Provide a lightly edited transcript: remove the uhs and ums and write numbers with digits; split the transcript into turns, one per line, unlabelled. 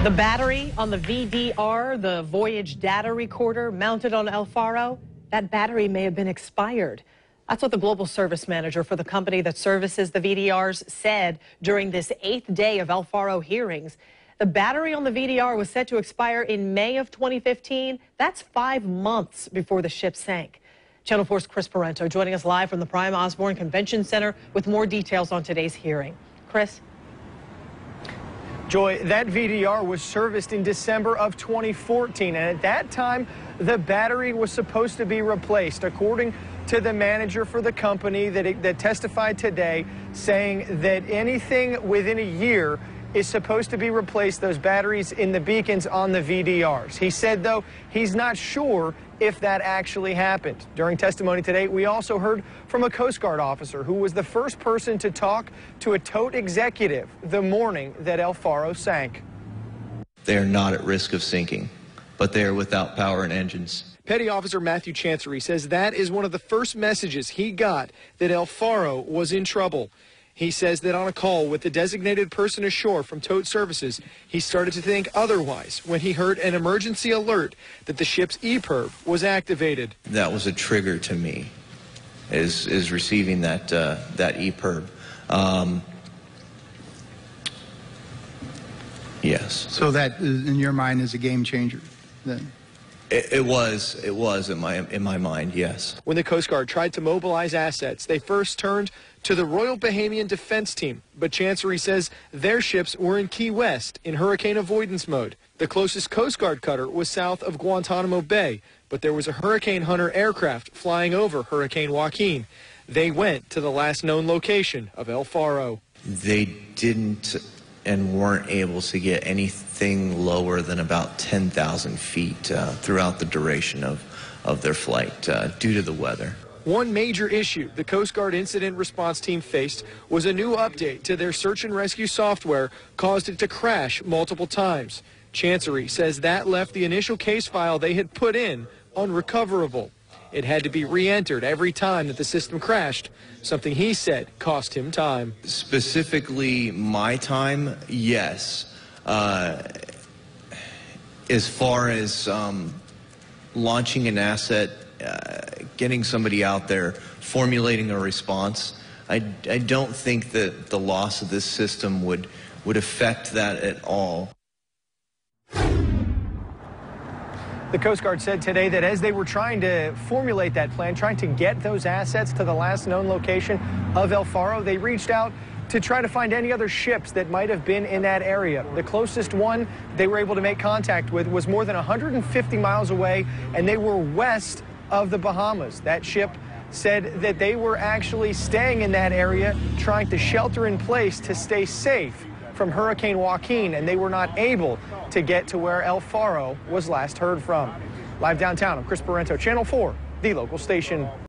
The battery on the VDR, the voyage data recorder mounted on El Faro, that battery may have been expired. That's what the global service manager for the company that services the VDRs said during this 8th day of El Faro hearings. The battery on the VDR was set to expire in May of 2015. That's 5 months before the ship sank. Channel 4's Chris Parenteau joining us live from the Prime Osborne Convention Center with more details on today's hearing. Chris?
Joy, that VDR was serviced in December of 2014, and at that time, the battery was supposed to be replaced, according to the manager for the company that testified today, saying that anything within a year is supposed to be replaced, those batteries in the beacons on the VDRs. He said, though, he's not sure if that actually happened. During testimony today, we also heard from a Coast Guard officer who was the first person to talk to a tote executive the morning that El Faro sank.
They are not at risk of sinking, but they are without power and engines.
Petty Officer Matthew Chancery says that is one of the first messages he got that El Faro was in trouble. He says that on a call with the designated person ashore from Tote Services, he started to think otherwise when he heard an emergency alert that the ship's EPIRB was activated.
That was a trigger to me, is receiving that EPIRB. Yes.
So that, in your mind, is a game changer then?
It was in my mind, yes.
When the Coast Guard tried to mobilize assets, they first turned to the Royal Bahamian Defense Team, but Chancery says their ships were in Key West in hurricane avoidance mode. The closest Coast Guard cutter was south of Guantanamo Bay, but there was a Hurricane Hunter aircraft flying over Hurricane Joaquin. They went to the last known location of El Faro.
They didn't and weren't able to get anything lower than about 10,000 feet throughout the duration of their flight due to the weather.
One major issue the Coast Guard Incident Response Team faced was a new update to their search and rescue software caused it to crash multiple times. Chancery says that left the initial case file they had put in unrecoverable. It had to be re-entered every time that the system crashed, something he said cost him time.
Specifically my time, yes. As far as launching an asset, getting somebody out there, formulating a response, I don't think that the loss of this system would affect that at all.
The Coast Guard said today that as they were trying to formulate that plan, trying to get those assets to the last known location of El Faro, they reached out to try to find any other ships that might have been in that area. The closest one they were able to make contact with was more than 150 miles away, and they were west of the Bahamas. That ship said that they were actually staying in that area, trying to shelter in place to stay safe from Hurricane Joaquin, and they were not able to get to where El Faro was last heard from. Live downtown, I'm Chris Parenteau, Channel 4, the local station.